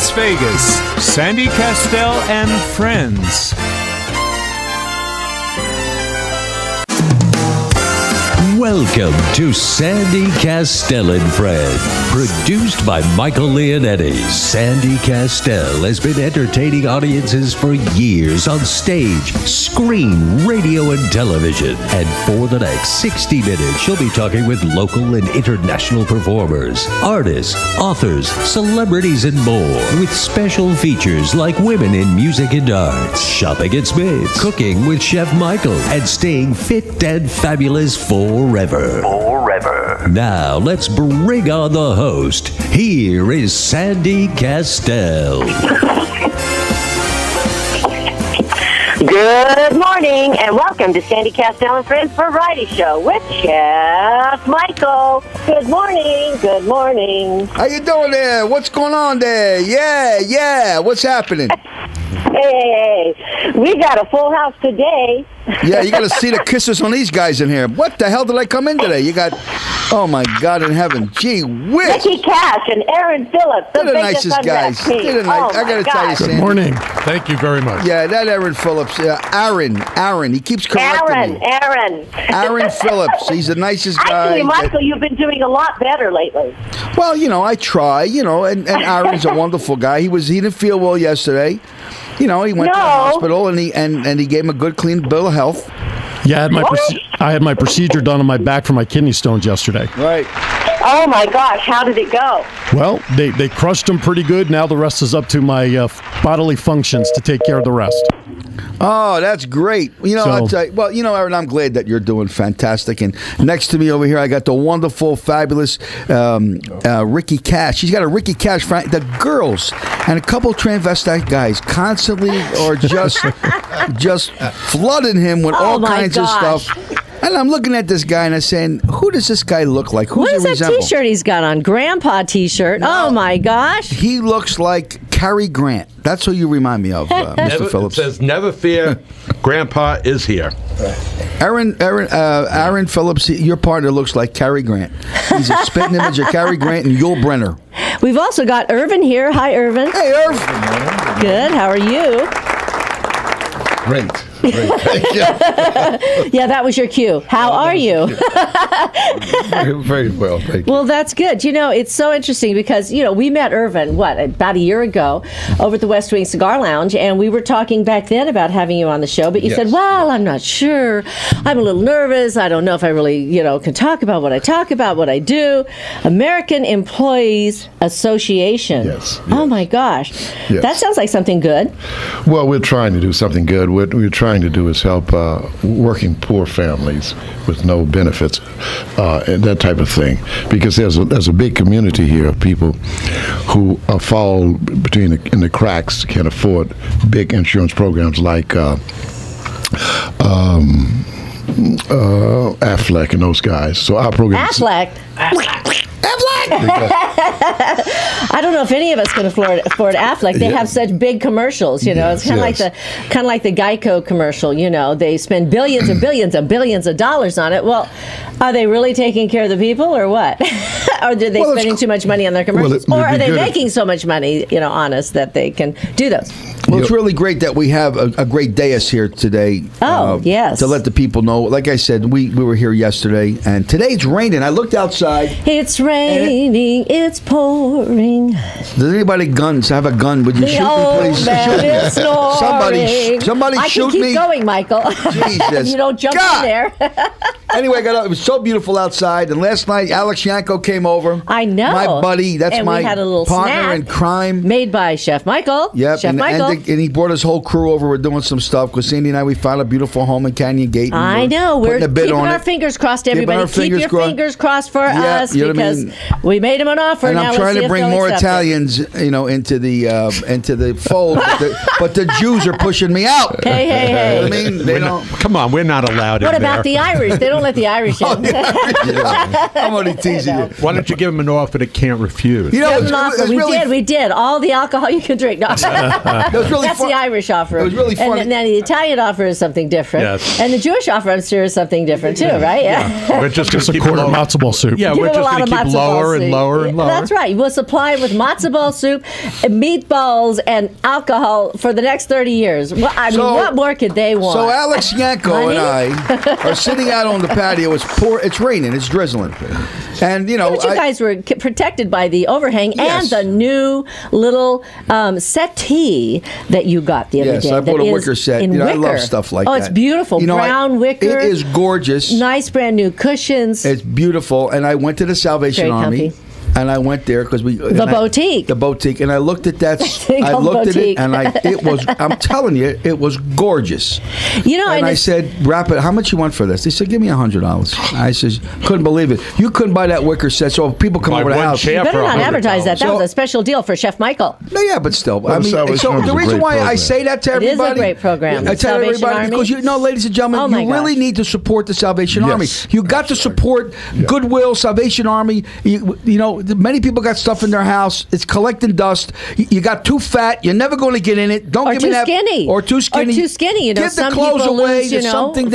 Las Vegas, Sandy Kastel and friends. Welcome to Sandy Kastel and Friends, produced by Michael Leonetti. Sandy Kastel has been entertaining audiences for years on stage, screen, radio, and television. And for the next 60 minutes, she'll be talking with local and international performers, artists, authors, celebrities, and more, with special features like women in music and arts, shopping at Smith's, cooking with Chef Michael, and staying fit and fabulous forever. Now, let's bring on the host. Here is Sandy Kastel. Good morning, and welcome to Sandy Kastel and Friends Variety Show with Chef Michael. Good morning. Good morning. How you doing there? What's going on there? Yeah. What's happening? Hey. We got a full house today. Yeah, you got to see the kisses on these guys in here. What the hell did I come in today? You got, oh my God in heaven, gee whiz. Mickey Cash and Aaron Phillips. They're the nicest guys. I got to tell you, Sandy. Good morning. Thank you very much. Yeah, that Aaron Phillips. Aaron. He keeps correcting me. Aaron Phillips. He's the nicest guy. Actually, Michael, you've been doing a lot better lately. Well, I try, and Aaron's a wonderful guy. He didn't feel well yesterday. He went to the hospital and he gave him a good, clean bill of health. Yeah, I had my procedure done on my back for my kidney stones yesterday. Right. Oh my gosh, how did it go? Well, they crushed them pretty good. Now the rest is up to my bodily functions to take care of the rest. Oh, that's great. I'll tell you, Aaron, I'm glad that you're doing fantastic. And next to me over here, I got the wonderful, fabulous Ricky Cash. She's got a Ricky Cash. The girls and a couple transvestite guys constantly are just flooding him with all kinds of stuff. And I'm looking at this guy and I'm saying, who does this guy look like? What is that T-shirt he's got on? Grandpa T-shirt. No, oh, my gosh. He looks like Cary Grant. That's who you remind me of, Mr. Phillips. It says, never fear, Grandpa is here. Aaron Phillips, your partner looks like Cary Grant. He's a spitting image of Cary Grant and Yul Brynner. We've also got Irvin here. Hi, Irvin. Hey, Irv. Good. How are you? Great. Thank you. Yeah, that was your cue. How are you? Very well, thank you. Well, that's good. It's so interesting because, we met Irvin, about a year ago over at the West Wing Cigar Lounge, and we were talking back then about having you on the show, but you said, well, I'm not sure. I'm a little nervous. I don't know if I really, can talk about what I do. American Employees Association. Yes. Oh, my gosh. Yes. That sounds like something good. Well, we're trying to do something good. What we're trying to do is help working poor families with no benefits and that type of thing, because there's a big community here of people who fall in the cracks, can't afford big insurance programs like Aflac and those guys. So our program. Aflac. I don't know if any of us can afford Affleck. They have such big commercials, It's kind of like the Geico commercial. They spend billions and billions and billions of dollars on it. Well, are they really taking care of the people, or what? Or are they spending too much money on their commercials, or are they making so much money, on us that they can do those? Well, it's really great that we have a great dais here today. Oh, yes. To let the people know. Like I said, we were here yesterday, and today it's raining. I looked outside. It's raining, it's pouring. Does anybody have a gun? Would you shoot me, please? Somebody shoot me. I can keep going, Michael. Jesus. You don't jump in there. Anyway, it was so beautiful outside, and last night Alex Yanko came over. I know. My buddy. That's and my we had a little partner snack in crime. Made by Chef Michael. Yep. Chef Michael. And he brought his whole crew over. We're doing some stuff because Sandy and we found a beautiful home in Canyon Gate. I know. We're keeping our fingers crossed, everybody. Keep your fingers crossed for us, because we made him an offer. And I'm trying to bring more Italians, into the fold, but the Jews are pushing me out. Hey. I mean, they don't. Come on, we're not allowed in What there. about the Irish? They don't let the Irish in. I'm only teasing you. One don't you give them an offer that can't refuse? You know, we did. All the alcohol you can drink. No. That's the Irish offer. It was really funny. And then the Italian offer is something different. Yes. And the Jewish offer, I'm sure, is something different too, right? Yeah. We're just a quarter matzo ball soup. Yeah, we're just going to keep lower and lower and lower. That's right. We'll supply with matzo ball soup, meatballs, and alcohol for the next 30 years. Well, I mean, what more could they want? So Alex Yanko and I are sitting out on the patio. It's raining. It's drizzling. And, you know, but you guys were protected by the overhang and the new little settee that you got the other day. Yes, I bought a wicker set. You know, I love stuff like that. Oh, it's beautiful. You know, brown wicker. It is gorgeous. Nice brand new cushions. It's beautiful. And I went to the Salvation Army. Comfy. And I went there because the boutique, and I looked at that. I looked at it, and it was. I'm telling you, it was gorgeous. You know, and I said, "Wrap it. How much you want for this?" They said, "Give me $100." I said, "Couldn't believe it. You couldn't buy that wicker set, so if people come over the house, you better not advertise that. That was a special deal for Chef Michael." No, yeah, but still, I mean, so the reason why I say that to everybody, it is a great program. I tell everybody because you know, ladies and gentlemen, you really need to support the Salvation Army. You got to support Goodwill, Salvation Army. You know, many people got stuff in their house. It's collecting dust. You got too fat. You're never going to get in it. Don't give me that. Or too skinny. You know, give some the clothes people away. lose,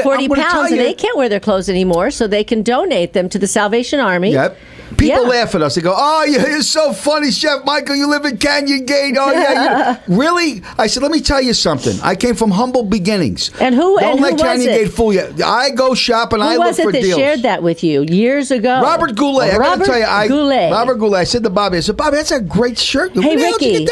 40 pounds, and they can't wear their clothes anymore, so they can donate them to the Salvation Army. Yep. People laugh at us. They go, "Oh, you're so funny, Chef Michael. You live in Canyon Gate. Oh, yeah, really?" I said, "Let me tell you something. I came from humble beginnings. Don't let Canyon Gate fool you. I go shop and I look for deals." Who was it that shared that with you years ago? Robert Goulet. I got to tell you, Robert Goulet. I said to Bobby, "Bobby, that's a great shirt. Hey, Ricky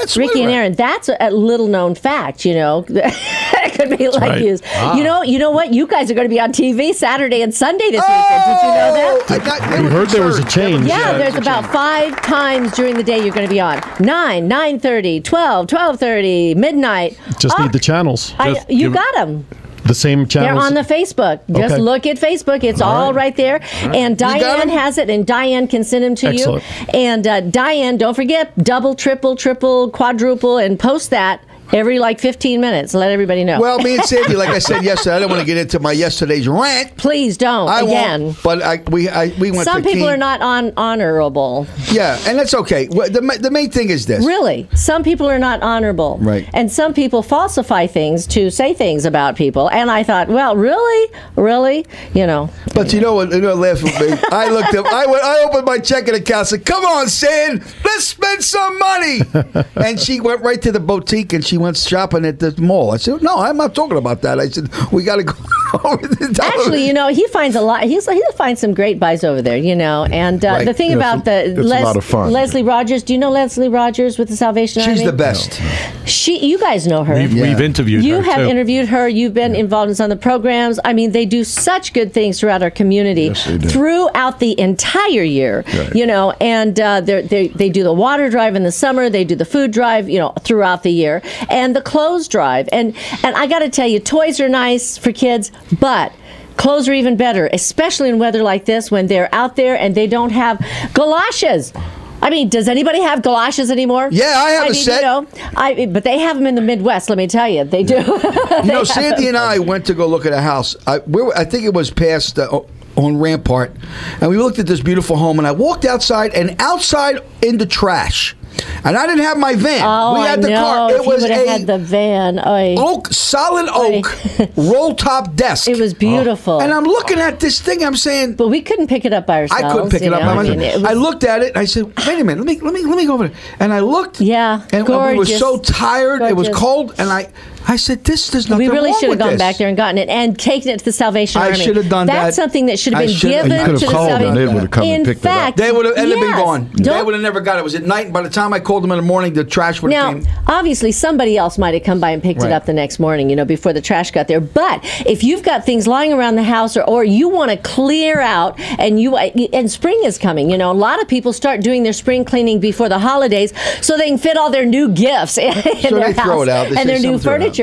and Aaron, that's a little known fact. You know, it could be like you. You know what? You guys are going to be on TV Saturday and Sunday this weekend. Did you know that? We heard there was a change. Yeah, there's about 5 times during the day you're going to be on. 9, 9:30, 12, 12:30, midnight. Just need the channels. You got them. The same channels? They're on the Facebook. Just look at Facebook. It's all right there. And Diane has it, and Diane can send them to you. And Diane, don't forget, double, triple, quadruple, and post that every 15 minutes. Let everybody know. Well, me and Sandy, like I said yesterday, I don't want to get into my yesterday's rant. Please don't. I again. Won't, but we went. Some people are not honorable. Yeah, and that's okay. The main thing is this. Really, some people are not honorable. Right. And some people falsify things to say things about people. And I thought, well, really, you know. But you know what? You know, laugh with me. I looked up. I opened my checking account. And said, "Come on, Sand, let's spend some money." And she went right to the boutique and she went shopping at the mall. I said, "No, I'm not talking about that." I said, "We got to go." Actually, you know, he finds a lot. He finds some great buys over there, you know. And the thing about it's a lot of fun. Leslie Rogers. Do you know Leslie Rogers with the Salvation Army? She's the best. You guys know her. We've interviewed her. You have interviewed her. You've been involved in some of the programs. I mean, they do such good things throughout our community, throughout the entire year. Right. You know, and they do the water drive in the summer. They do the food drive, you know, throughout the year, and the clothes drive. And I got to tell you, toys are nice for kids, but clothes are even better, especially in weather like this when they're out there and they don't have galoshes. I mean, does anybody have galoshes anymore? Yeah, I have a set. You know, but they have them in the Midwest, let me tell you. They do. You know, Sandy and I went to go look at a house. I think it was past on Rampart. And we looked at this beautiful home, and I walked outside, and outside in the trash. And I didn't have my van. Oh, we had the car. It was had the van. Solid oak, roll top desk. It was beautiful. And I'm looking at this thing. I'm saying, but we couldn't pick it up by ourselves. I couldn't pick it up by myself. I looked at it. And I said, "Wait a minute. Let me go over there." And I looked. Yeah, and gorgeous. we were so tired. Gorgeous. It was cold, and I said, there's nothing wrong with this. We really should have gone back there and gotten it and taken it to the Salvation Army. I should have done that. That's something that should have been given to the Salvation Army. They would have come and picked it up. They would have been gone. They would have never got it. It was at night, and by the time I called them in the morning, the trash would have came. Now, obviously, somebody else might have come by and picked it up the next morning, you know, before the trash got there. But if you've got things lying around the house or you want to clear out, and spring is coming, you know, a lot of people start doing their spring cleaning before the holidays so they can fit all their new gifts in their house and their new furniture.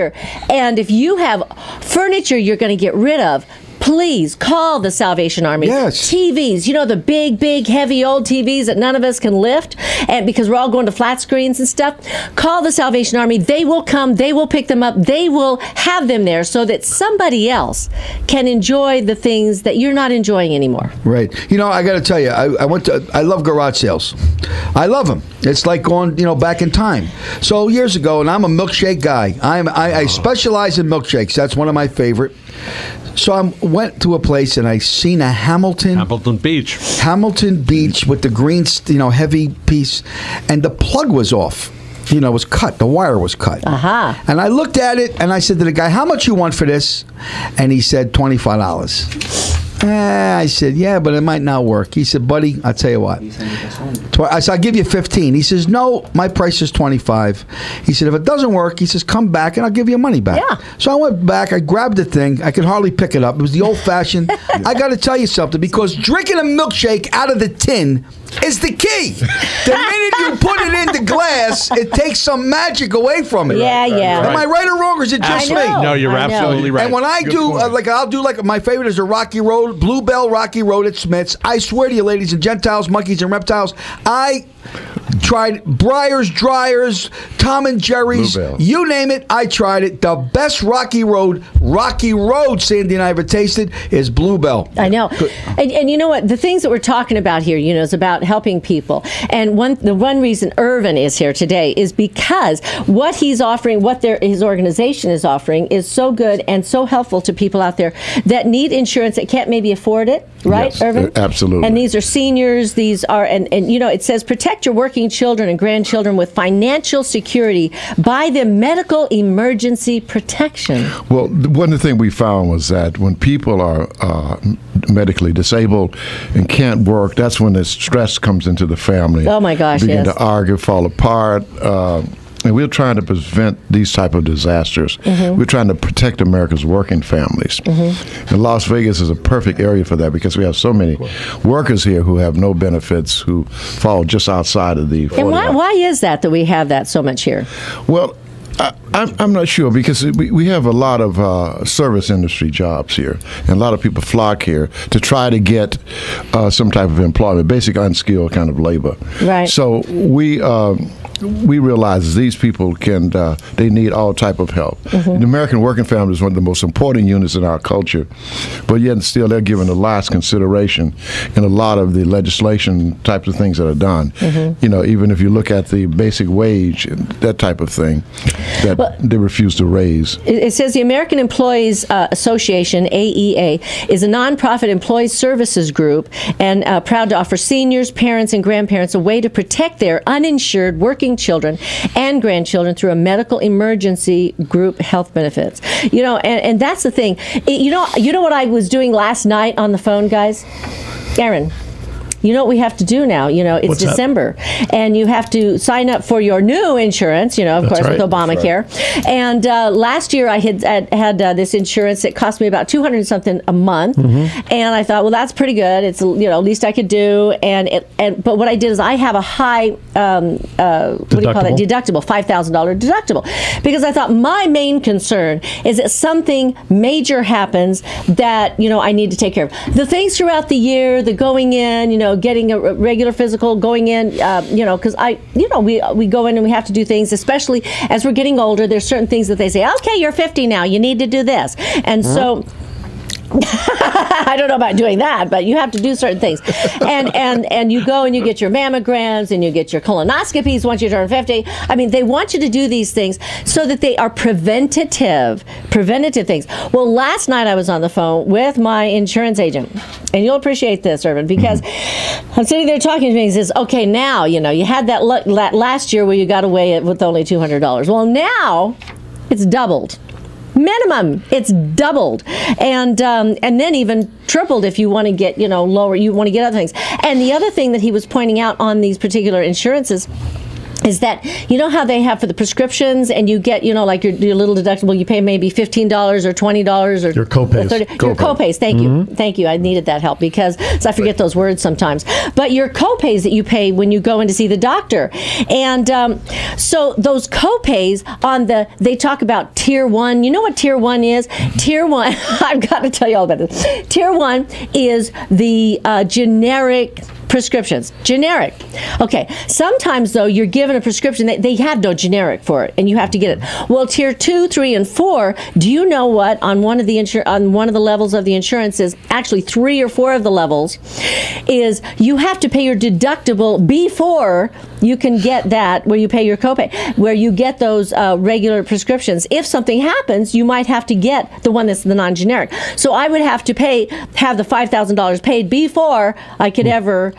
And if you have furniture you're going to get rid of, please call the Salvation Army. Yes. TVs, the big, heavy old TVs that none of us can lift, and because we're all going to flat screens and stuff. Call the Salvation Army. They will come. They will pick them up. They will have them there so that somebody else can enjoy the things that you're not enjoying anymore. Right. I got to tell you, I love garage sales. I love them. It's like going, back in time. So years ago, and I'm a milkshake guy. I specialize in milkshakes. That's one of my favorite. So I went to a place and I seen a Hamilton Beach with the green, heavy piece, and the plug was off. It was cut. The wire was cut. And I looked at it and I said to the guy, "How much you want for this?" And he said, $25. I said, "Yeah, but it might not work." He said, "Buddy, I'll tell you what. I said, I'll give you 15. He says, "No, my price is 25. He said, "If it doesn't work," he says, "come back and I'll give you your money back." Yeah. So I went back. I grabbed the thing. I could hardly pick it up. It was the old-fashioned. I got to tell you something, because drinking a milkshake out of the tin is the key. The minute you put it in the glass, it takes some magic away from it. Yeah. Am I right or wrong, or is it just me? No, you're absolutely right. And when I do, I'll do my favorite is a Rocky Road, Bluebell Rocky Road at Smith's. I swear to you, ladies and Gentiles, monkeys and reptiles, I tried Breyers, Dryers, Tom and Jerry's, you name it, I tried it. The best Rocky Road, Sandy and I ever tasted is Bluebell. I know. And you know what? The things that we're talking about here, is about helping people. And the one reason Irvin is here today is because what he's offering, his organization is offering, is so good and so helpful to people out there that need insurance that can't maybe afford it. Right, yes, Irvin? Absolutely. And these are seniors. These are, and it says protect your working children and grandchildren with financial security. Buy them medical emergency protection. Well, one of the things we found was that when people are medically disabled and can't work, that's when the stress comes into the family. Oh my gosh, begin to argue, fall apart. And we're trying to prevent these type of disasters. We're trying to protect America's working families. And Las Vegas is a perfect area for that, because we have so many workers here who have no benefits, who fall just outside of the 40 And why is that we have that so much here? Well, I'm not sure, because we have a lot of service industry jobs here, and a lot of people flock here to try to get some type of employment, basic unskilled kind of labor. Right. So we realize these people they need all type of help. The American working family is one of the most important units in our culture, but yet still they're given the last consideration in a lot of the legislation types of things that are done. Even if you look at the basic wage, that type of thing, that they refuse to raise. It says the American Employees Association, AEA, is a nonprofit employees services group and proud to offer seniors, parents, and grandparents a way to protect their uninsured working children and grandchildren through a medical emergency group health benefits. And that's the thing. You know what I was doing last night on the phone, guys? Aaron. You know what we have to do now? It's What's December, and you have to sign up for your new insurance, of course, with Obamacare. Right. And last year I had this insurance that cost me about $200 something a month, and I thought, well, that's pretty good. It's least I could do. But what I did is I have a high deductible, $5,000 deductible, because I thought my main concern is that something major happens that I need to take care of. The things throughout the year, the going in, getting a regular physical, going in, because we go in and we have to do things, especially as we're getting older. There's certain things that they say, okay, you're 50 now, you need to do this. And so I don't know about doing that, but you have to do certain things. And you go and you get your mammograms and you get your colonoscopies once you turn 50. I mean, they want you to do these things so that they are preventative things. Well, last night I was on the phone with my insurance agent, and you'll appreciate this, Irvin, because I'm sitting there talking to me, and he says, okay, now, you had that last year where you got away with only $200. Well, now it's doubled. Minimum, it's doubled, and then even tripled if you want to get lower. You want to get other things. And the other thing that he was pointing out on these particular insurances is that you know how they have for the prescriptions, and you get like your little deductible. You pay maybe $15 or $20 or your copays. Your copays. Thank you. I needed that help because I forget those words sometimes. But your copays that you pay when you go in to see the doctor, and so those copays they talk about tier 1. You know what tier 1 is? Tier 1. I've got to tell you all about this. Tier 1 is the generic prescriptions. Generic. Okay. Sometimes, though, you're given a prescription. They have no generic for it, and you have to get it. Well, tier 2, 3, and 4, do you know what? On one of the levels of the insurance is actually 3 or 4 of the levels is you have to pay your deductible before you can get that where you pay your copay, where you get those regular prescriptions. If something happens, you might have to get the one that's the non-generic. So I would have to have the $5,000 paid before I could ever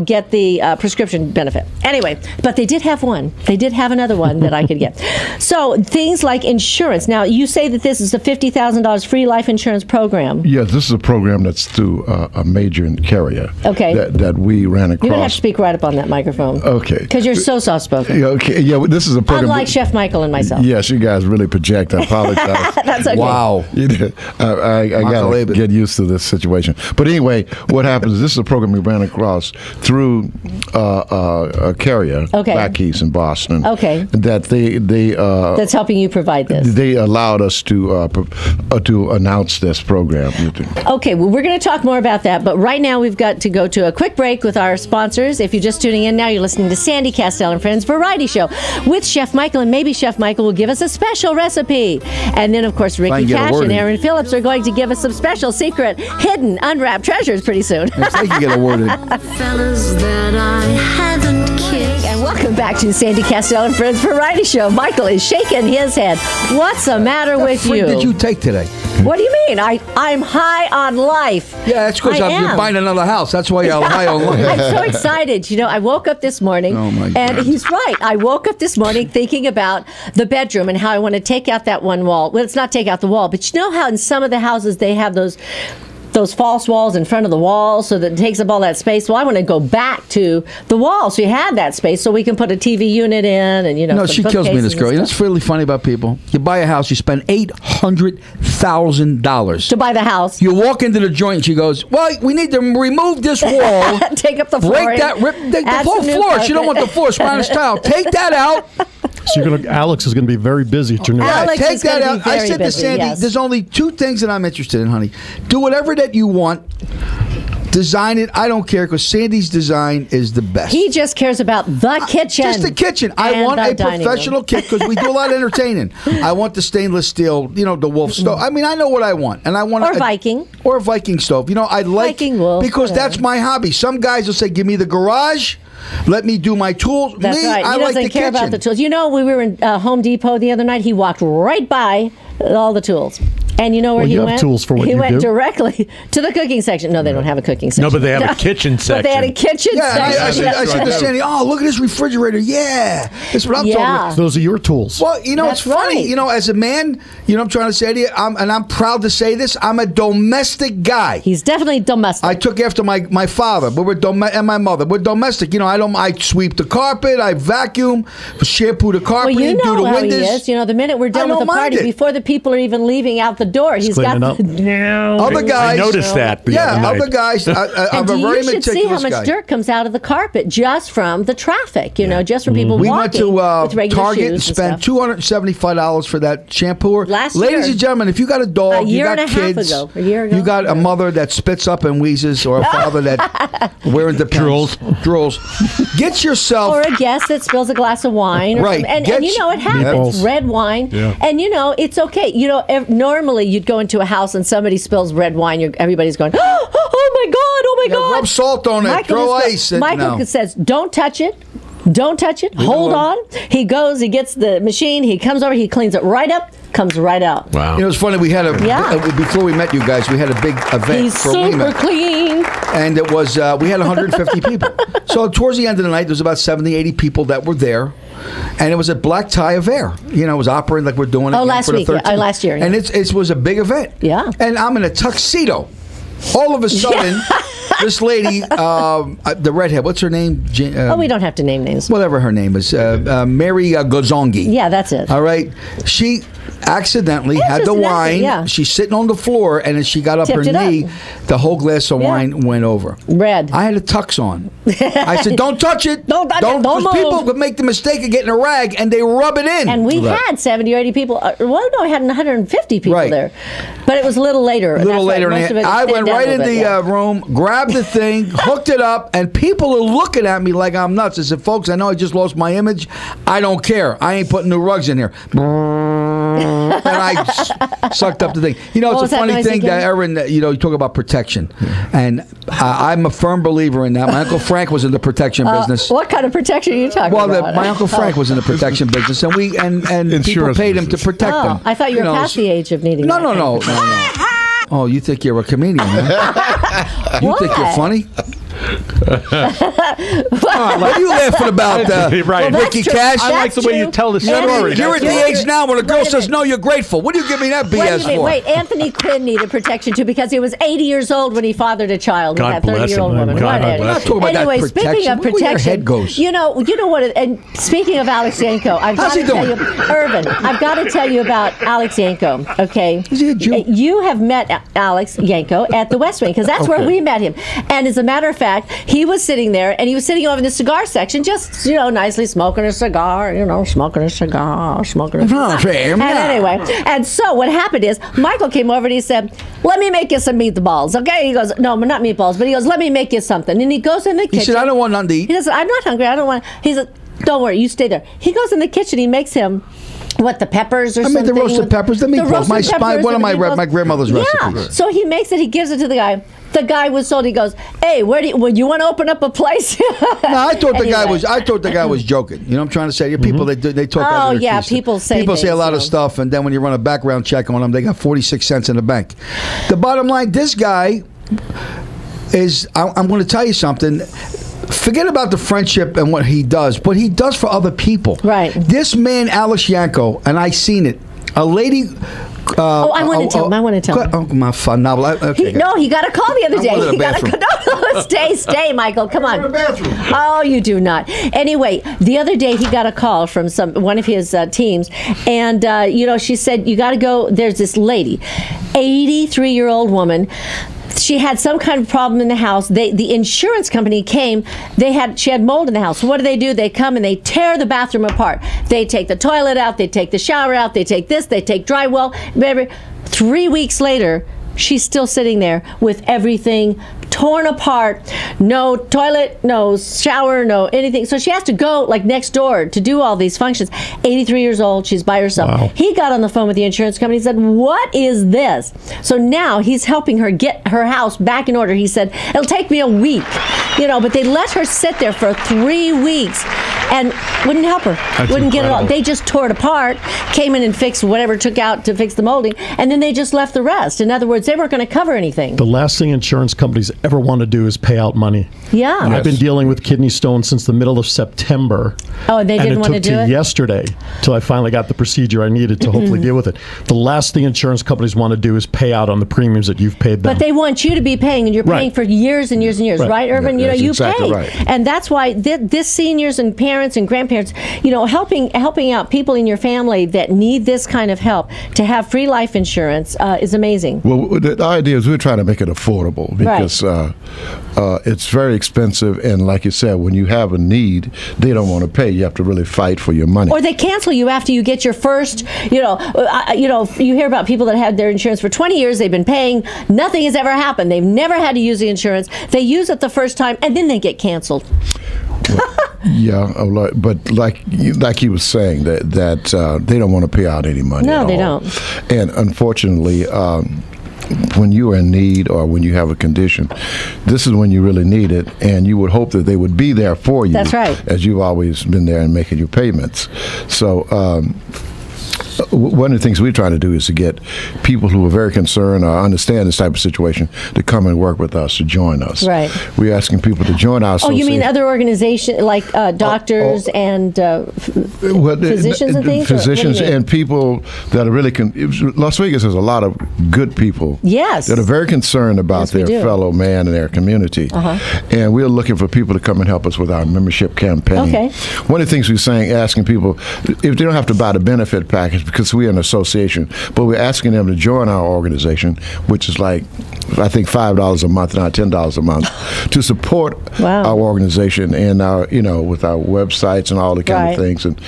get the prescription benefit. Anyway, but they did have one. They did have another one that I could get. So things like insurance. Now, you say that this is a $50,000 free life insurance program. Yes, this is a program that's through a major carrier. Okay. That we ran across. You're going to have to speak right up on that microphone. Okay. Because you're so soft-spoken. Okay. Yeah, this is a program. Unlike Chef Michael and myself. Yes, you guys really project. I apologize. That's okay. Wow. I got to get used to this situation. But anyway, what happens is this is a program we ran across through a carrier, back east in Boston. Okay. That that's helping you provide this. They allowed us to announce this program. Okay, well, we're going to talk more about that, but right now we've got to go to a quick break with our sponsors. If you're just tuning in now, you're listening to Sandy Kastel and Friends Variety Show with Chef Michael, and maybe Chef Michael will give us a special recipe. And then, of course, Ricky Cash and Aaron Phillips are going to give us some special, secret, hidden, unwrapped treasures pretty soon. Looks like you get a word in. That I haven't kissed. And welcome back to Sandy Kastel and Friends Variety Show. Michael is shaking his head. What's the matter with you? What did you take today? What do you mean? I'm high on life. Yeah, that's because you're buying another house. That's why you're high on life. I'm so excited. I woke up this morning, and he's right. I woke up this morning thinking about the bedroom and how I want to take out that one wall. Well, it's not take out the wall, but you know how in some of the houses they have those false walls in front of the wall so that it takes up all that space. Well, I want to go back to the wall so you have that space so we can put a TV unit in and, No, she kills me, this girl. What's really funny about people? You buy a house, you spend $800,000 to buy the house. You walk into the joint and she goes, well, we need to remove this wall. Take up the floor. Break that, rip the whole floor. She don't want the floor, Spanish tile. Take that out. So Alex is going to be very busy. Take that out. I said to Sandy, there's only 2 things that I'm interested in, honey. Do whatever that you want. Design it. I don't care because Sandy's design is the best. He just cares about the kitchen. Just the kitchen. I want a professional kitchen because we do a lot of entertaining. I want the stainless steel, the Wolf stove. I mean, I know what I want, and I want Viking or a Viking stove. I like Viking Wolf because that's my hobby. Some guys will say, "Give me the garage." Let me do my tools. That's right. He doesn't care about the tools. We were in Home Depot the other night. He walked right by all the tools. And you know where he went? Have tools for what he you went do? directly to the cooking section. No, they don't have a cooking section. No, but they have a kitchen section. But they had a kitchen section. I said to Sandy, oh, look at this refrigerator. Yeah. That's what I'm talking about. Those are your tools. Well, it's funny. Right. As a man, I'm trying to say to you, I'm proud to say this, I'm a domestic guy. He's definitely domestic. I took after my father, but and my mother. We're domestic. I sweep the carpet, I vacuum, shampoo the carpet, do the windows. He is. The minute we're done with the party, before the people are even leaving out the door, he's got up. Other guys. I noticed that. Other guys. I'm a very meticulous guy. You should see how much dirt comes out of the carpet just from the traffic. Just from people walking. We went to Target and spent $275 for that shampoo. Last year. Ladies and gentlemen, if you got a dog, you got kids, a year ago, you got a mother that spits up and wheezes, or a father that wearing the drools. Get yourself, or a guest that spills a glass of wine, right? And it happens. Red wine, and it's okay. Normally you'd go into a house and somebody spills red wine, everybody's going, oh my God. Rub salt on it, throw ice. Michael says, don't touch it. Hold on. He goes, he gets the machine, he comes over, he cleans it right up, comes right out. Wow. It's funny, we had before we met you guys, we had a big event. He's super clean. And it was, we had 150 people. So towards the end of the night, there was about 70, 80 people that were there. And it was a black tie affair. It was operating like we're doing it last week. Last year. Yeah. And it was a big event. Yeah. And I'm in a tuxedo. All of a sudden, this lady, the redhead, what's her name? We don't have to name names. Whatever her name is, Mary Gozongi. Yeah, that's it. All right, she accidentally had the wine. Yeah. She's sitting on the floor, and as she got up Tipped her it knee, up. the whole glass of wine went over. Red. I had a tux on. I said, "Don't touch it. Don't touch it. Don't because move." people could make the mistake of getting a rag and they rub it in. And we had 70 or 80 people. Well, no, we had 150 people there. But it was a little later. A little later. I went right in the room, grabbed the thing, hooked it up, and people are looking at me like I'm nuts. I said, "Folks, I know I just lost my image. I don't care. I ain't putting new rugs in here." And I sucked up the thing. You know, it's a funny thing that Erin, you talk about protection. And I'm a firm believer in that. My Uncle Frank was in the protection business. What kind of protection are you talking about? Well, my Uncle Frank was in the protection business, and people paid him to protect them. I thought you were past the age of needing that. No. Oh, you think you're a comedian, huh? You think you're funny? What are you laughing about, Ricky Cash? I like the way you tell the story. You're at the age now when a girl says, "No, you're grateful." What do you give me that BS for? Wait, Anthony Quinn needed protection too because he was 80 years old when he fathered a child with that 30-year-old woman. God bless him. I'm not talking about anyway, that protection. speaking of protection, where your head goes. you know what? And speaking of Alex Yanko, I've got to tell you, Irvin, I've got to tell you about Alex Yanko. Okay, is he a Jew? You have met Alex Yanko at the West Wing because that's where we met him. And as a matter of fact, he was sitting there and he was sitting over in the cigar section, just nicely smoking a cigar. And anyway, and so what happened is Michael came over and he said, "Let me make you some meatballs." Okay, he goes, "No, not meatballs," but he goes, "Let me make you something." And he goes in the kitchen. He said, "I don't want nothing to eat." He says, "I'm not hungry. I don't want." He said, "Don't worry, you stay there." He goes in the kitchen. He makes him the peppers or something. I made the roasted peppers, the meatballs. One of my grandmother's recipes. So he makes it. He gives it to the guy. The guy was sold. He goes, "Hey, you want to open up a place?" No, I thought the guy was joking. You know what I'm trying to say? People they talk. Oh yeah, people say a lot of stuff, and then when you run a background check on them, they got 46 cents in the bank. The bottom line, this guy is. I'm going to tell you something. Forget about the friendship and what he does for other people. Right. This man, Alex Yanko, and I seen it. A lady. I want to tell him. Oh, my fun novel. Okay, he got a call the other day. He got a stay, Michael. Come on. I'm in the bathroom. Oh, you do not. Anyway, the other day he got a call from one of his teams, and she said, "You got to go." There's this lady, 83-year-old woman. She had some kind of problem in the house. The insurance company came. She had mold in the house. So what do? They come and they tear the bathroom apart. They take the toilet out. They take the shower out. They take this. They take drywall. 3 weeks later, she's still sitting there with everything torn apart. No toilet, no shower, no anything. So she has to go next door to do all these functions. 83 years old. She's by herself. Wow. He got on the phone with the insurance company and said, "What is this?" So now he's helping her get her house back in order. He said, "It'll take me a week." But they let her sit there for 3 weeks and wouldn't help her. Wouldn't get it all. They just tore it apart, came in and fixed whatever took out to fix the molding, and then they just left the rest. In other words, they weren't going to cover anything. The last thing insurance companies ever want to do is pay out money. Yeah. I've been dealing with kidney stones since the middle of September. Oh, and they didn't want to do it? And it took yesterday till I finally got the procedure I needed to hopefully deal with it. The last thing insurance companies want to do is pay out on the premiums that you've paid them. But they want you to be paying, and you're paying for years and years and years, right, Irvin? Yeah, You exactly pay. Right. And that's why this seniors and parents and grandparents, helping out people in your family that need this kind of help to have free life insurance is amazing. Well, the idea is we're trying to make it affordable because it's very expensive, and like you said, when you have a need, they don't want to pay. You have to really fight for your money. Or they cancel you after you get your first. You hear about people that had their insurance for 20 years. They've been paying. Nothing has ever happened. They've never had to use the insurance. They use it the first time, and then they get canceled. Yeah, but like he was saying that they don't want to pay out any money. No, they all. don't. And unfortunately, when you are in need or when you have a condition, this is when you really need it, and you would hope that they would be there for you. That's right. As you've always been there and making your payments. So one of the things we're trying to do is to get people who are very concerned or understand this type of situation to come and work with us, to join us. Right. We're asking people to join our association. Oh, you mean other organizations like doctors and physicians and things? Physicians and people that are really... Las Vegas has a lot of good people. Yes. That are very concerned about their fellow man and their community. And we're looking for people to come and help us with our membership campaign. Okay. One of the things we're saying, asking people, if they don't have to buy the benefit package because we're an association, but we're asking them to join our organization, which is like, I think $5 a month, not $10 a month, to support our organization and our, with our websites and all the kind of things and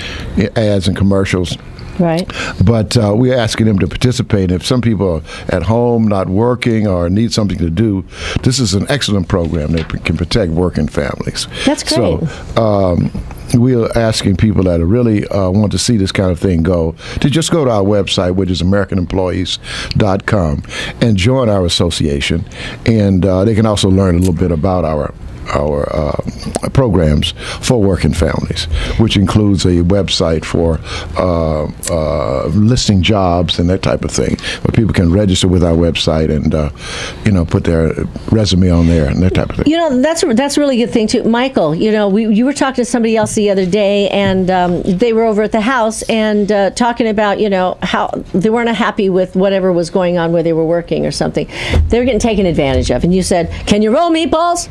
ads and commercials. Right. But we're asking them to participate. If some people are at home, not working, or need something to do, this is an excellent program that can protect working families. That's great. So we are asking people that really want to see this kind of thing go to just go to our website, which is AmericanEmployees.com, and join our association. And they can also learn a little bit about our programs for working families, which includes a website for listing jobs and that type of thing, where people can register with our website and put their resume on there and that type of thing. That's a really good thing too, Michael. You were talking to somebody else the other day, and they were over at the house and talking about how they weren't happy with whatever was going on where they were working or something. They were getting taken advantage of, and you said, "Can you roll meatballs?"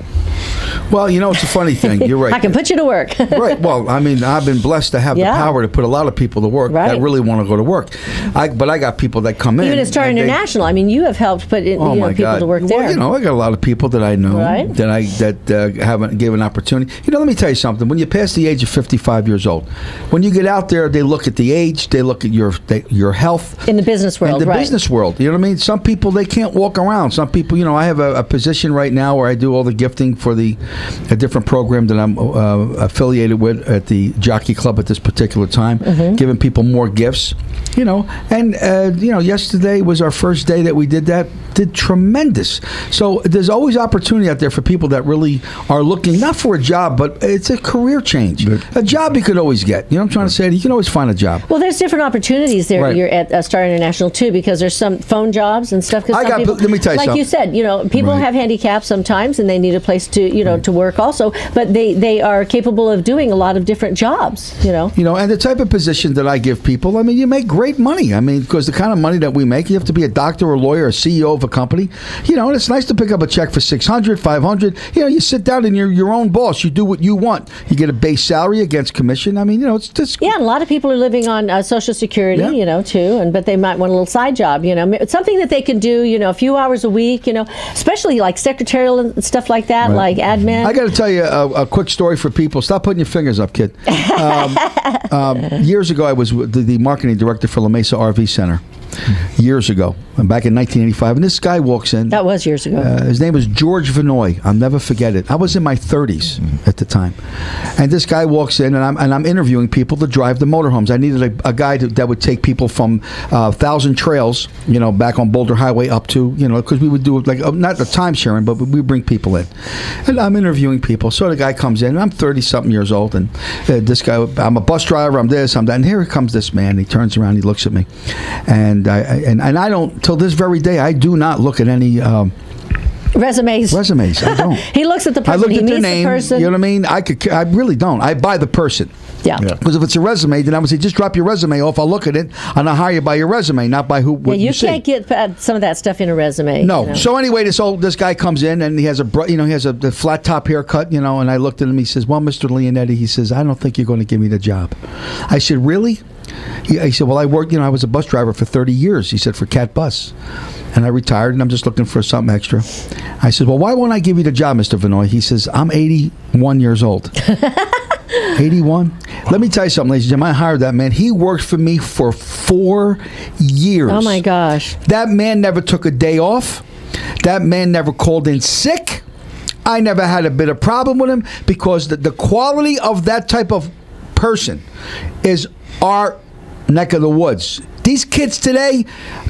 Well, it's a funny thing. You're right. I can put you to work. Right. Well, I mean, I've been blessed to have the power to put a lot of people to work that really want to go to work. But I got people that come in. Even at Star International, I mean, you have helped put people to work there. Well, I got a lot of people that I know that haven't given opportunity. Let me tell you something. When you pass the age of 55 years old, when you get out there, they look at the age, they look at your health. In the business world, business world. You know what I mean? Some people, they can't walk around. Some people, I have a position right now where I do all the gifting for a different program that I'm affiliated with at the Jockey Club at this particular time, giving people more gifts. Yesterday was our first day that we did that. Did tremendous. So there's always opportunity out there for people that really are looking not for a job, but it's a career change. A job you could always get. I'm trying to say, you can always find a job. Well, there's different opportunities there. Right. You're at Star International too, because there's some phone jobs and stuff. Let me tell you something. Like you said, people have handicaps sometimes, and they need a place to to work also. But they are capable of doing a lot of different jobs. And the type of position that I give people, I mean, you make great money. I mean, because the kind of money that we make, you have to be a doctor or a lawyer, a CEO of a company. And it's nice to pick up a check for $600, $500. You sit down and you're your own boss. You do what you want. You get a base salary against commission. I mean, it's just... Yeah, and a lot of people are living on Social Security, too, but they might want a little side job, something that they can do, a few hours a week, especially like secretarial and stuff like that, like admin. I got to tell you a quick story for people. Stop putting your fingers up, kid. Years ago, I was the marketing director for La Mesa RV Center. Years ago, back in 1985, and this guy walks in. That was years ago. His name was George Vinoy. I'll never forget it. I was in my 30s at the time, and this guy walks in, and I'm interviewing people to drive the motorhomes. I needed a guy that would take people from 1,000 Trails, back on Boulder Highway up to, because we would do like not the time sharing, but we bring people in, and I'm interviewing people. So the guy comes in, and I'm 30-something years old, and this guy, I'm a bus driver, I'm this, I'm that, and here comes this man. He turns around, he looks at me, and I don't, till this very day, I do not look at any resumes. I don't. He looks at the person. I look at their name. The person. You know what I mean? I really don't. I buy the person. Yeah. Because if it's a resume, then I would say just drop your resume off. I'll look at it and I'll hire you by your resume, not by what you see. You can't get some of that stuff in a resume. No. So anyway, this guy comes in and he has the flat top haircut, and I looked at him. He says, "Well, Mr. Leonetti," he says, "I don't think you're going to give me the job." I said, "Really?" He said, "Well, I worked, I was a bus driver for 30 years." He said, "For Cat Bus." And I retired, and I'm just looking for something extra. I said, "Well, why won't I give you the job, Mr. Vinoy?" He says, "I'm 81 years old." 81? Let me tell you something, ladies and gentlemen. I hired that man. He worked for me for 4 years. Oh, my gosh. That man never took a day off. That man never called in sick. I never had a bit of problem with him because the quality of that type of person is our neck of the woods. These kids today,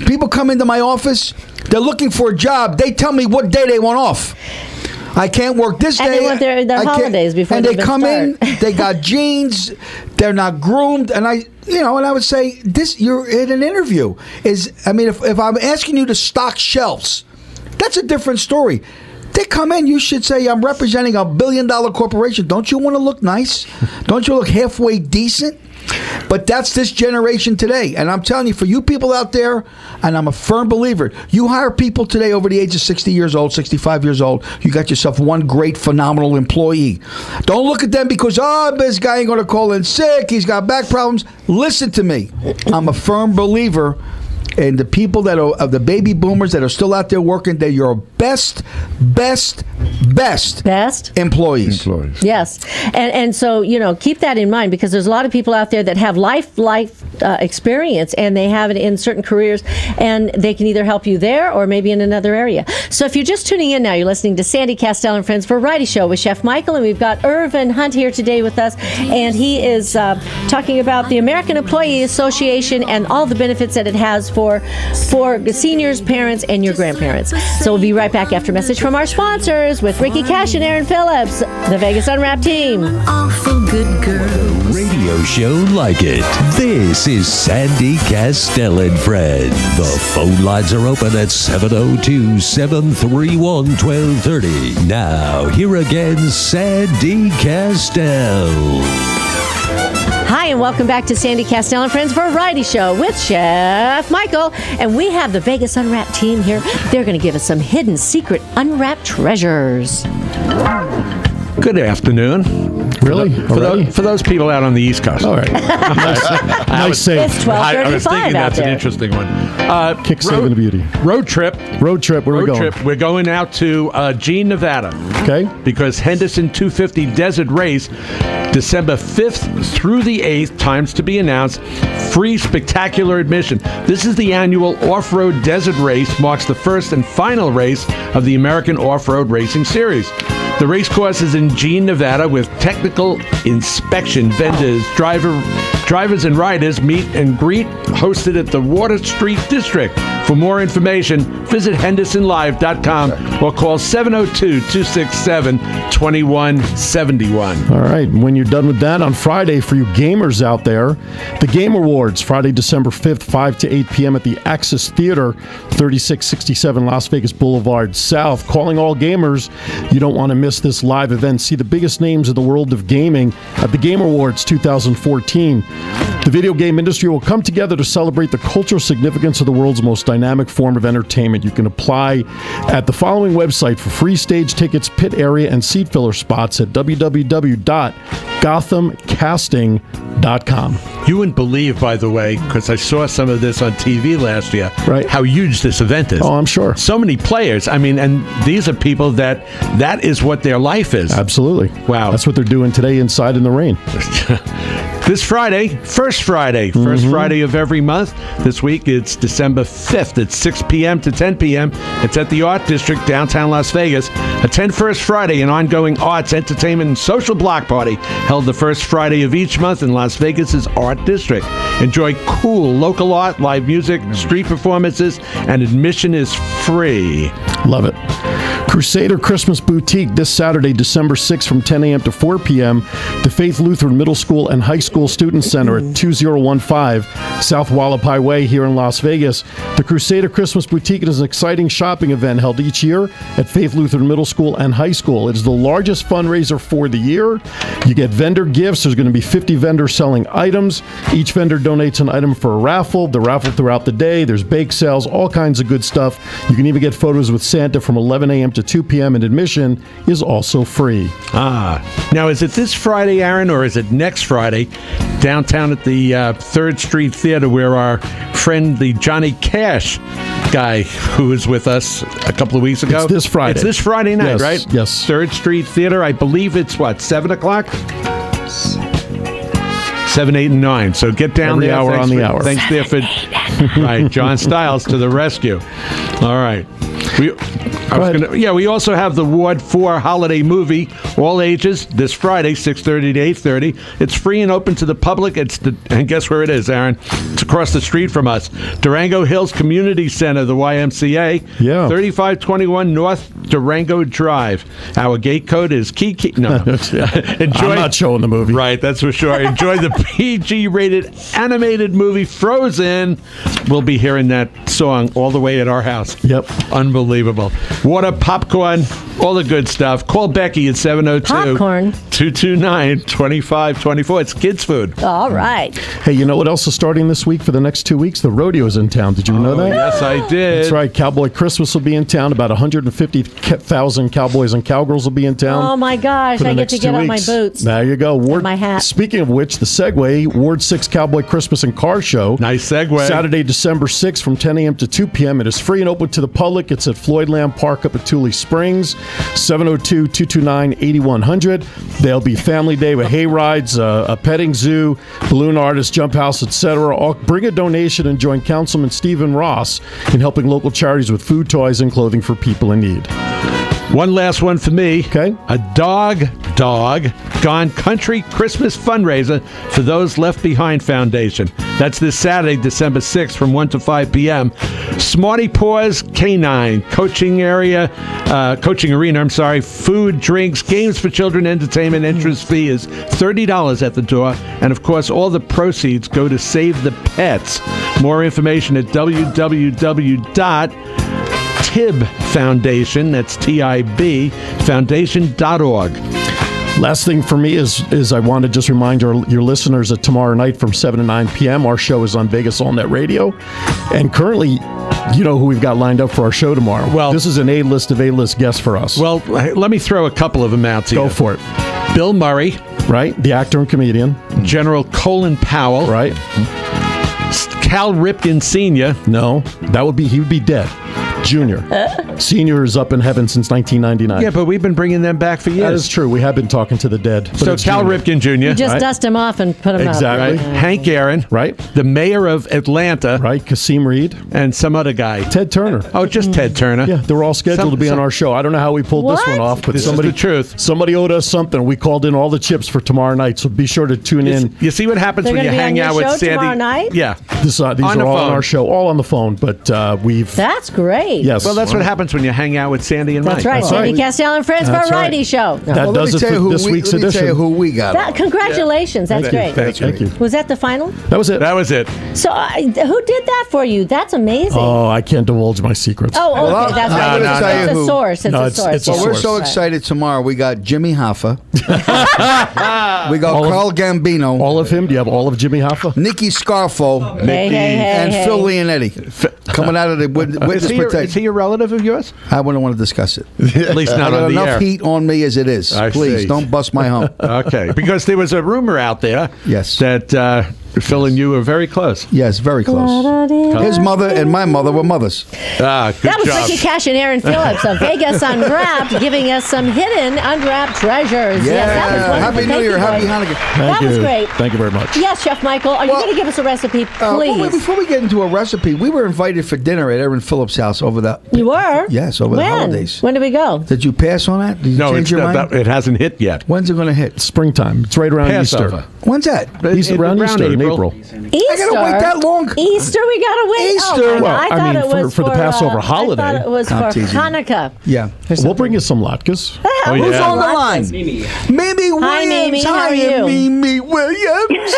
people come into my office, they're looking for a job. They tell me what day they want off. I can't work this day. And they want their holidays before and they come start. in. They got jeans. They're not groomed. And I would say this. You're in an interview. If I'm asking you to stock shelves, that's a different story. They come in, you should say, I'm representing a $1 billion corporation. Don't you want to look nice? Don't you look halfway decent? But that's this generation today. And I'm telling you, for you people out there, and I'm a firm believer, you hire people today over the age of 60 years old, 65 years old, you got yourself one great, phenomenal employee. Don't look at them because, this guy ain't going to call in sick, he's got back problems. Listen to me. I'm a firm believer in the people that are of the baby boomers that are still out there working. They're your best employees. Yes, and so keep that in mind, because there's a lot of people out there that have life experience, and they have it in certain careers, and they can either help you there or maybe in another area. So if you're just tuning in now, you're listening to Sandy Kastel and Friends Variety Show with Chef Michael, and we've got Irvin Hunt here today with us, and he is talking about the American Employee Association and all the benefits that it has for seniors, parents, and your grandparents. So we'll be right back after a message from our sponsors with Ricky Cash and Aaron Phillips, the Vegas Unwrapped team. Awful good girl. Radio show like it. This is Sandy Kastel and Friends. The phone lines are open at 702-731-1230. Now, here again, Sandy Kastel. Hi, and welcome back to Sandy Kastel and Friends Variety Show with Chef Michael. And we have the Vegas Unwrapped team here. They're going to give us some hidden, secret, unwrapped treasures. Good afternoon. Really? For those people out on the East Coast. All right. Nice save. It's 12:35 I was thinking out that's there. an interesting one. Kick saving the beauty. Road trip. Where are we going? We're going out to Jean, Nevada. Okay. Because Henderson 250 Desert Race, December 5th through the 8th, times to be announced, free spectacular admission. This is the annual off-road desert race, marks the first and final race of the American Off-Road Racing Series. The race course is in Jean, Nevada, with technical inspection, vendors, drivers and riders meet and greet, hosted at the Water Street District. For more information, visit HendersonLive.com or call 702-267-2171. All right. When you're done with that, on Friday, for you gamers out there, the Game Awards, Friday, December 5th, 5 to 8 p.m. at the Axis Theater, 3667 Las Vegas Boulevard South. Calling all gamers. You don't want to miss this live event. See the biggest names in the world of gaming at the Game Awards 2014. The video game industry will come together to celebrate the cultural significance of the world's most dynamic form of entertainment. You can apply at the following website for free stage tickets, pit area, and seat filler spots at www.gothamcasting.com. You wouldn't believe, by the way, because I saw some of this on TV last year, right, how huge this event is. Oh, I'm sure. So many players. I mean, and these are people that is what their life is. Absolutely. Wow. That's what they're doing today inside in the rain. This Friday, first Friday of every month. This week it's December 5th at 6 p.m. to 10 p.m. It's at the Art District, downtown Las Vegas. Attend First Friday, an ongoing arts, entertainment, and social block party held the first Friday of each month in Las Vegas's Art District. Enjoy cool local art, live music, street performances, and admission is free. Love it. Crusader Christmas Boutique this Saturday, December 6th from 10 a.m. to 4 p.m. The Faith Lutheran Middle School and High School Student Center at 2015 South Hualapai Way here in Las Vegas. The Crusader Christmas Boutique is an exciting shopping event held each year at Faith Lutheran Middle School and High School. It is the largest fundraiser for the year. You get vendor gifts. There's going to be 50 vendors selling items. Each vendor donates an item for a raffle. The raffle throughout the day. There's bake sales, all kinds of good stuff. You can even get photos with Santa from 11 a.m. to 2 p.m. and admission is also free. Now is it this Friday, Aaron, or is it next Friday downtown at the 3rd Street Theater where our friend, the Johnny Cash guy who was with us a couple of weeks ago? It's this Friday. It's this Friday night, yes, right? Yes. 3rd Street Theater, I believe it's 7 o'clock? 7, 8, and 9. So get down Every there. hour on the hour. Thanks there for right, John Stiles to the rescue. All right. We also have the Ward 4 holiday movie, all ages, this Friday, 6:30 to 8:30. It's free and open to the public. And guess where it is, Aaron? It's across the street from us. Durango Hills Community Center, the YMCA. Yeah. 3521 North Durango Drive. Our gate code is Kiki. No. I'm not showing the movie. Right, that's for sure. Enjoy the PG-rated animated movie Frozen. We'll be hearing that song all the way at our house. Yep. Unbelievable. Water, popcorn, all the good stuff. Call Becky at 702-229-2524. It's kids' food. All right. Hey, you know what else is starting this week for the next 2 weeks? The rodeo is in town. Did you know that? Yes, I did. That's right. Cowboy Christmas will be in town. About 150,000 cowboys and cowgirls will be in town. Oh, my gosh. I get to get on my boots. There you go. My hat. Speaking of which, the Segway, Ward 6 Cowboy Christmas and Car Show. Nice segue. Saturday, December 6th from 10 a.m. to 2 p.m. It is free and open to the public. It's at Floyd Lamb Park up at Tule Springs, 702-229-8100. There'll be family day with hay rides, a petting zoo, balloon artist, jump house, etc. Bring a donation and join Councilman Stephen Ross in helping local charities with food, toys, and clothing for people in need. One last one for me. Okay. A dog gone country Christmas fundraiser for Those Left Behind Foundation. That's this Saturday, December 6th from 1 to 5 p.m. Smarty Paws Canine coaching arena, food, drinks, games for children, entertainment. Entrance fee is $30 at the door. And, of course, all the proceeds go to Save the Pets. More information at www.TIB Foundation, that's TIB, foundation.org. Last thing for me is I want to just remind your listeners that tomorrow night from 7 to 9 p.m. our show is on Vegas All Net Radio. And currently, you know who we've got lined up for our show tomorrow. Well, this is an A-list of A-list guests for us. Well, let me throw a couple of them out to you. Go for it. Bill Murray. Right, the actor and comedian. General Colin Powell. Right. Cal Ripken Sr. No, he would be dead. Junior. Senior is up in heaven since 1999. Yeah, but we've been bringing them back for years. That is true. We have been talking to the dead. So Cal Ripken Jr. You just dust him off and put him up. Exactly. Right. Hank Aaron. Right. The mayor of Atlanta. Right. Kasim Reed. And some other guy. Ted Turner. Oh, just Ted Turner. Yeah, they were all scheduled to be on our show. I don't know how we pulled this one off, but this is the truth. Somebody owed us something. We called in all the chips for tomorrow night, so be sure to tune in. You see what happens when you hang out with Sandy? Tomorrow night? Yeah. These are all on our show, all on the phone, but we've... That's great. Yes. Well, that's what happens when you hang out with Sandy and Mike. That's right. Sandy Kastel and Friends for a variety show. That does it for this week's edition. Let me tell you who we got. Congratulations. That's great. Thank you. Was that the final? That was it. That was it. So who did that for you? That's amazing. Oh, I can't divulge my secrets. Oh, okay. Well, That's right. It's a source. It's a source. Well, we're so excited tomorrow. We got Jimmy Hoffa. We got Carl Gambino. All of him? Do you have all of Jimmy Hoffa? Nikki Scarfo. And Phil Leonetti. Coming out of the witness protection. Is he a relative of yours? I wouldn't want to discuss it. At least not on the air. I got enough heat on me as it is. Please, don't bust my hump. Okay. Because there was a rumor out there that Phil and you were very close. Yes, very close. His mother and my mother were mothers. Good job. That was Ricky Cash and Aaron Phillips of Vegas Unwrapped, giving us some hidden unwrapped treasures. Yeah. Yes, that was wonderful. Happy New Year. Happy Hanukkah. That was great. Thank you very much. Yes, Chef Michael. Are you going to give us a recipe, please? Before we get into a recipe, we were invited for dinner at Aaron Phillips' house over the... You were? Yes, over the holidays. When did we go? Did you pass on that? Did you change your mind? It hasn't hit yet. When's it going to hit? Springtime. It's right around Easter. When's that? Around Easter in April. I gotta wait that long. Easter, we gotta wait. Easter. Oh, I thought it was for the Passover holiday. I thought it was for Hanukkah. Yeah. We'll bring you some latkes. Who's on the line? Mimi Williams. Hi, Mimi. How are you? Mimi Williams.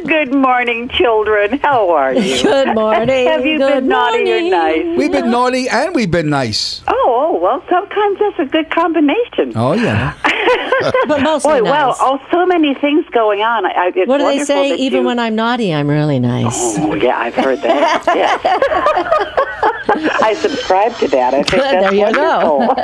Good morning, children. How are you? Good morning. Have you been naughty or nice? We've been naughty and we've been nice. Oh, well, sometimes that's a good combination. Oh, yeah. But mostly nice. Well, so many things going on. What do they say? Even when I'm naughty, I'm really nice. Oh, yeah, I've heard that. Yes. I subscribe to that. I think that's there you wonderful. Go.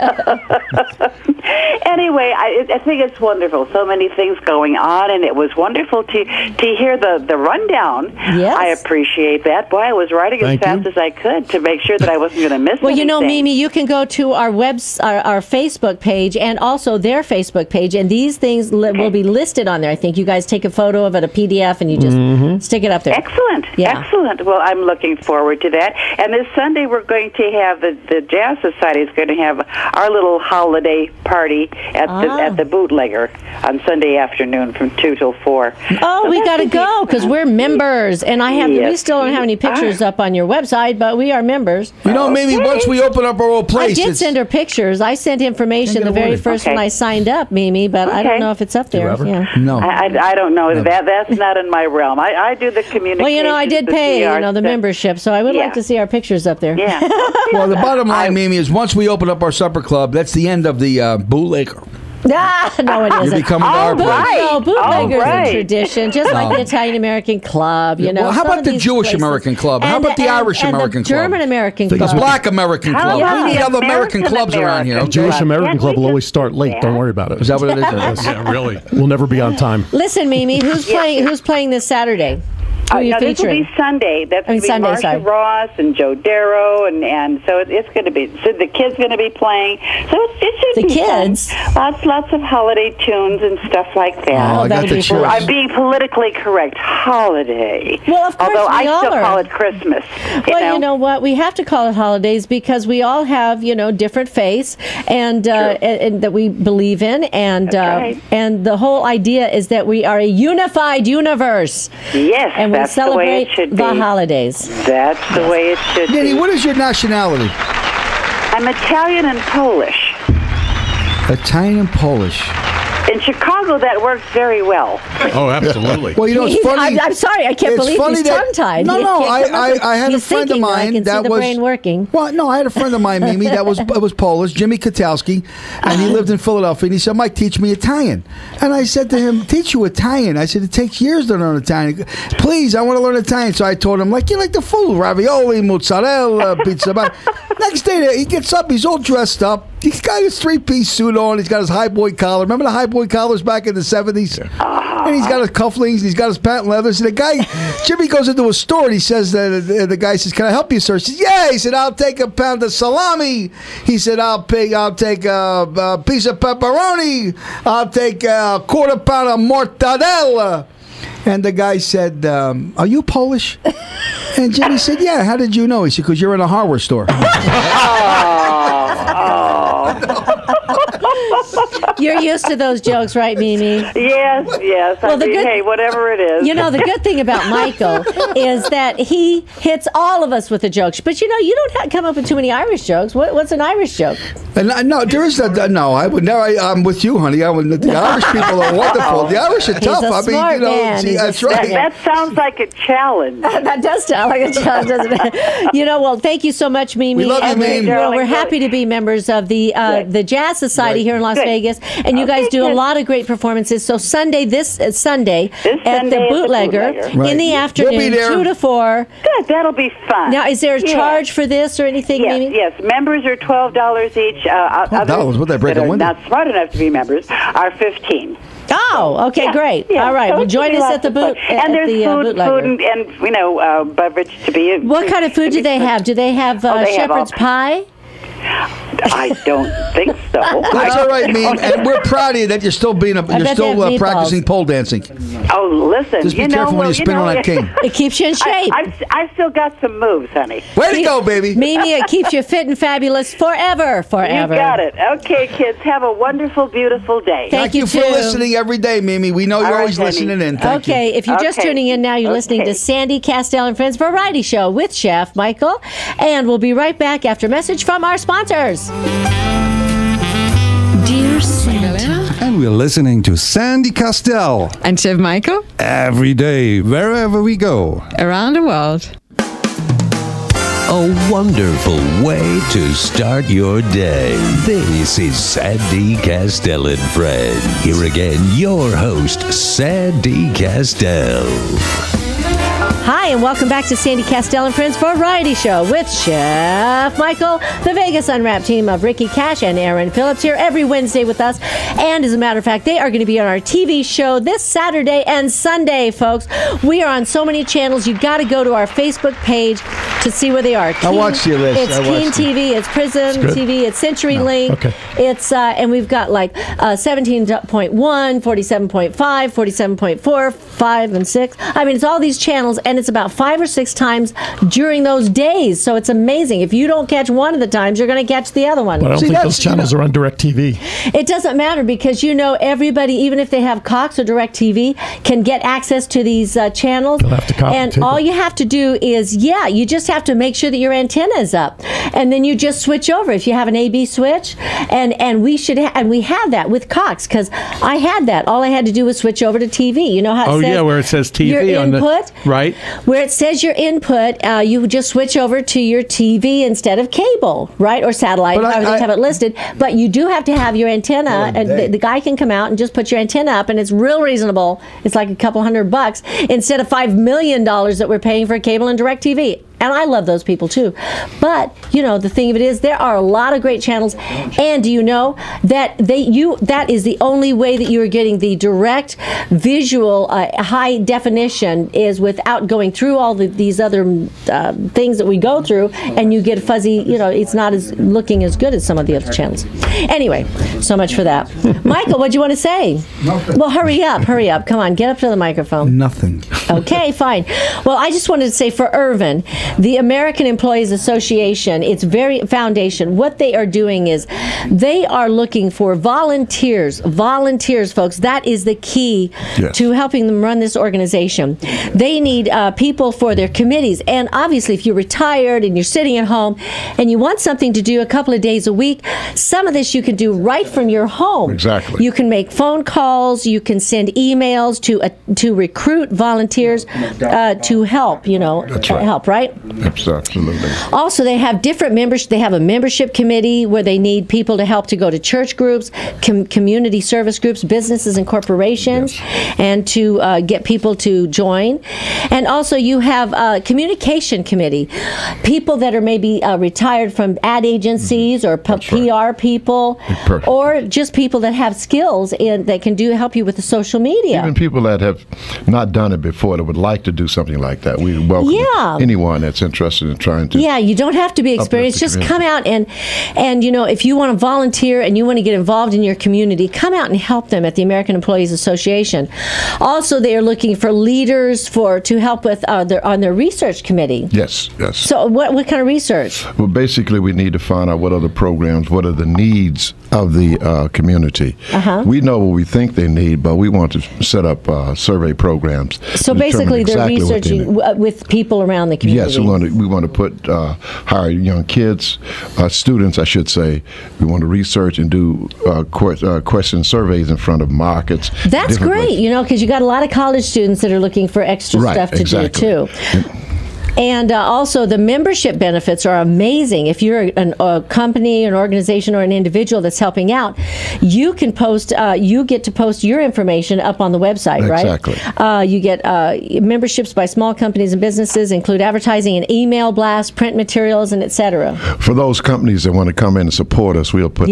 Anyway, I think it's wonderful. So many things going on, and it was wonderful to hear the rundown. Yes. I appreciate that. Boy, I was writing as fast as I could to make sure that I wasn't going to miss anything. Mimi, you can go to our our Facebook page and also their Facebook page, and these things will be listed on there. I think you guys take a photo of it, a PDF, and you just stick it up there. Excellent. Yeah. Excellent. Well, I'm looking forward to that. And this Sunday, we're going to have the Jazz Society is going to have our little holiday party at the Bootlegger on Sunday afternoon from 2 till 4. Oh, we got to go because we're members, and we still don't have any pictures up on your website, but we are members. Maybe once we open up our old place. I did send her pictures. I sent information the very first when I signed up, Mimi, but I don't know if it's up there. Yeah. No. I don't know. No. That's not in my realm. I do the communication. Well, I did pay, the membership, so I would like to see our pictures up there. Yeah. Well, the bottom line, Mimi, is once we open up our supper club, that's the end of the bootlegger. No, it isn't. You'll be coming to our place. No, bootlegger's a tradition, just like the Italian-American Club, Well, how about the Jewish-American Club? How about the Irish-American Club? The German-American Club. The Black-American Club. We need other American clubs around here. The Jewish-American Club will always start late. Don't worry about it. Is that what it is? Yeah, really. We'll never be on time. Listen, Mimi, who's playing this Saturday? Who are you this will be Sunday. That's going to be Marsha Ross and Joe Darrow, and so it's going to be. So the kids going to be playing. So it should be kids. Fun. Lots of holiday tunes and stuff like that. Oh, I got the chills. I'm being politically correct. Holiday. Well, of course, although I still are. call it Christmas. You know what? We have to call it holidays because we all have different faiths and that we believe in, and and the whole idea is that we are a unified universe. Yes. And we celebrate the holidays. That's the way it should be. Danny, what is your nationality? I'm Italian and Polish. Italian and Polish. In Chicago, that works very well. Oh, absolutely. Well, it's funny. I'm sorry, I can't believe he's tongue-tied. No, I had a friend of mine that was. Brain working. Well, no, I had a friend of mine, Mimi, that was Polish, Jimmy Katalski, and he lived in Philadelphia. And he said, "Mike, teach me Italian." And I said to him, "Teach you Italian?" I said, "It takes years to learn Italian." Please, I want to learn Italian. So I told him, you like the food, ravioli, mozzarella, pizza. Next day, he gets up, he's all dressed up. He's got his 3-piece suit on. He's got his high boy collar. Remember the high boy collars back in the 70s? And he's got his cufflinks. And he's got his patent leathers. And the guy, Jimmy, goes into a store and he says, the guy says, "Can I help you, sir?" He says, "Yeah." He said, "I'll take a pound of salami." He said, I'll take a piece of pepperoni. I'll take a quarter pound of mortadella." And the guy said, "Are you Polish?" And Jimmy said, "Yeah." "How did you know?" He said, "Because you're in a hardware store." You're used to those jokes, right, Mimi? Yes. Well, hey, whatever it is. The good thing about Michael is that he hits all of us with the jokes. But, you don't come up with too many Irish jokes. What's an Irish joke? No, there is no. I would never. I'm with you, honey. The Irish people are wonderful. The Irish are tough. He's a smart man. That's right. That sounds like a challenge. That does sound like a challenge, doesn't it? Well, thank you so much, Mimi. We love you, Mimi. We're happy to be members of the Jazz Society here in Las Vegas, and you guys do a lot of great performances. So this Sunday at the Bootlegger in the afternoon, we'll be there. 2 to 4. Good, that'll be fun. Now, is there a charge for this or anything, Mimi? Yes, members are $12 each. $12? What, they break a window? Not smart enough to be members are $15. Oh, okay, great. Yeah. All right, So well, join us at the boot. And there's food and beverage to be. What kind of food do they have? Do they have shepherd's pie? I don't think so. That's all right, Meme, and we're proud of you that you're still practicing pole dancing. Oh, listen, just be careful when you spin on that king. It keeps you in shape. I've still got some moves, honey. Way to go, baby. Mimi, it keeps you fit and fabulous forever. You got it. Okay, kids, have a wonderful, beautiful day. Thank you for listening every day, Mimi. We know you're always listening in. Thank you. If you're just tuning in now, you're listening to Sandy Kastel and Friends Variety Show with Chef Michael, and we'll be right back after a message from our sponsors. Dear Santa. And we're listening to Sandy Kastel. And Chef Michael. Every day, wherever we go. Around the world. A wonderful way to start your day. This is Sandy Kastel and Friends. Here again, your host, Sandy Kastel. Hi, and welcome back to Sandy Kastel and Friends Variety Show with Chef Michael, the Vegas Unwrapped team of Ricky Cash and Aaron Phillips here every Wednesday with us. And as a matter of fact, they are going to be on our TV show this Saturday and Sunday, folks. We are on so many channels. You got to go to our Facebook page to see where they are. I watched your list. It's Keen TV, it's Prism TV, it's CenturyLink. Okay. It's and we've got like 17.1, 47.5, 47.4, 5 and 6. I mean, it's all these channels, and it's about 5 or 6 times during those days. So it's amazing. If you don't catch one of the times, you're going to catch the other one. But I don't think those channels are on DirecTV. It doesn't matter because, you know, everybody, even if they have Cox or DirecTV, can get access to these channels. They'll have to copy and tape all it. you have to do is, you just have to make sure that your antenna is up. And then you just switch over if you have an AB switch. And we should and we have that with Cox because I had that. All I had to do was switch over to TV. You know how it says where it says TV your on input, the right. Where it says your input, you just switch over to your TV instead of cable, right, or satellite. However they have it listed. But you do have to have your antenna, and the guy can come out and just put your antenna up, and it's real reasonable. It's like a couple $100 instead of $5 million that we're paying for cable and DirecTV. And I love those people too. But, you know, the thing of it is there are a lot of great channels. And do you know that that is the only way that you are getting the direct visual high definition is without going through all these other things that we go through, and you get fuzzy, you know, it's not as looking as good as some of the other channels. Anyway, so much for that. Michael, what do you want to say? Nothing. Well, hurry up. Come on, get up to the microphone. Nothing. Okay, fine. Well, I just wanted to say for Irvin, the American Employees Association, its very foundation, what they are doing is they are looking for volunteers. Volunteers, folks. That is the key to helping them run this organization. They need people for their committees. And obviously, if you're retired and you're sitting at home and you want something to do a couple of days a week, some of this you can do right from your home. Exactly. You can make phone calls. You can send emails to recruit volunteers to help, you know, help, right? Absolutely. Also, they have different members. They have a membership committee where they need people to help to go to church groups, community service groups, businesses and corporations, and to get people to join. And also, you have a communication committee, people that are maybe retired from ad agencies or PR people, or just people that have skills that can help you with the social media. Even people that have not done it before that would like to do something like that. We welcome anyone that's interested in trying to. Yeah, you don't have to be experienced. Just come out and you know, if you want to volunteer and you want to get involved in your community, come out and help them at the American Employees Association. Also, they are looking for leaders to help with on their research committee. Yes. So what kind of research? Well, basically, we need to find out what are the programs, what are the needs of the community. We know what we think they need, but we want to set up survey programs. So basically, they're researching with people around the community. Yes, we want to hire young kids, students, I should say. We want to research and do question surveys in front of markets. That's great, you know, because you got a lot of college students that are looking for extra stuff to do too. And also, the membership benefits are amazing. If you're a company, an organization, or an individual that's helping out, you can post. You get to post your information up on the website, right? Exactly. You get memberships by small companies and businesses, include advertising and email blasts, print materials, and etc. For those companies that want to come in and support us, we'll put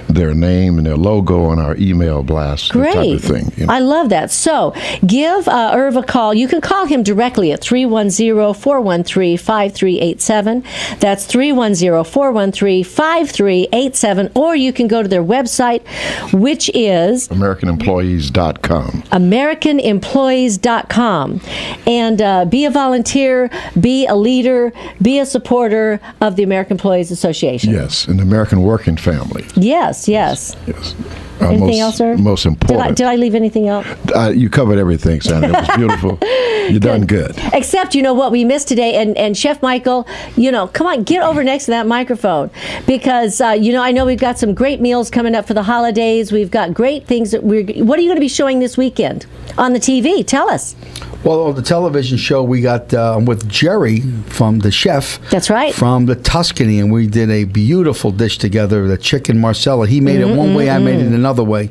their name and their logo on our email blast. Great. Type of thing. You know? I love that. So give Irv a call. You can call him directly at 310-413-5387. That's 310-413-5387. Or you can go to their website, which is AmericanEmployees.com. AmericanEmployees.com. And be a volunteer, be a leader, be a supporter of the American Employees Association. Yes, an American working family. Yes. Anything else, sir? Most important. Did I leave anything out? You covered everything, Sandy. It was beautiful. You done good. Except, you know, what we missed today, and Chef Michael, you know, come on, get over next to that microphone. Because, you know, I know we've got some great meals coming up for the holidays. We've got great things. What are you going to be showing this weekend on the TV? Tell us. Well, on the television show, we got with Jerry from the chef. That's right. From the Tuscany, and we did a beautiful dish together, the chicken marsala. He made it one way, I made it another way.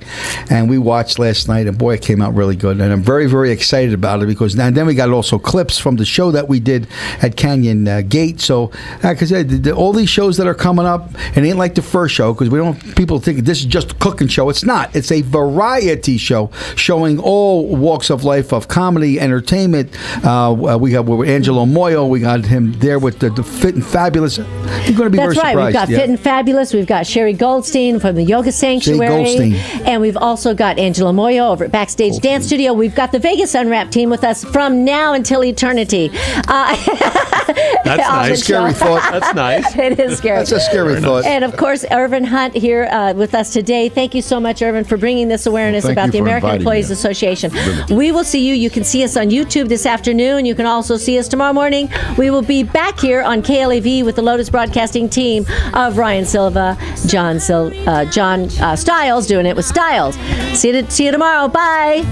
And we watched last night, and boy, it came out really good. And I'm very, very excited about it because now, then we got also clips from the show that we did at Canyon Gate. So, because all these shows that are coming up, it ain't like the first show because we don't. People think this is just a cooking show. It's not. It's a variety show showing all walks of life of comedy, entertainment. We got Angelo Moyo. We got him there with the Fit and Fabulous. You're going to be very surprised. That's right. We've got Fit and Fabulous. We've got Sherry Goldstein from the Yoga Sanctuary. And we've also got Angelo Moyo over at Backstage Dance Studio. We've got the Vegas Unwrapped team with us from now until eternity. That's nice. Scary thought. That's nice. It is scary. That's a scary thought. And of course, Irvin Hunt here with us today. Thank you so much, Irvin, for bringing this awareness about the American Employees Association. We will see you. You can see us on YouTube this afternoon. You can also see us tomorrow morning. We will be back here on KLAV with the Lotus Broadcasting team of Ryan Silva, John Stiles, doing it with Styles. See you tomorrow. Bye.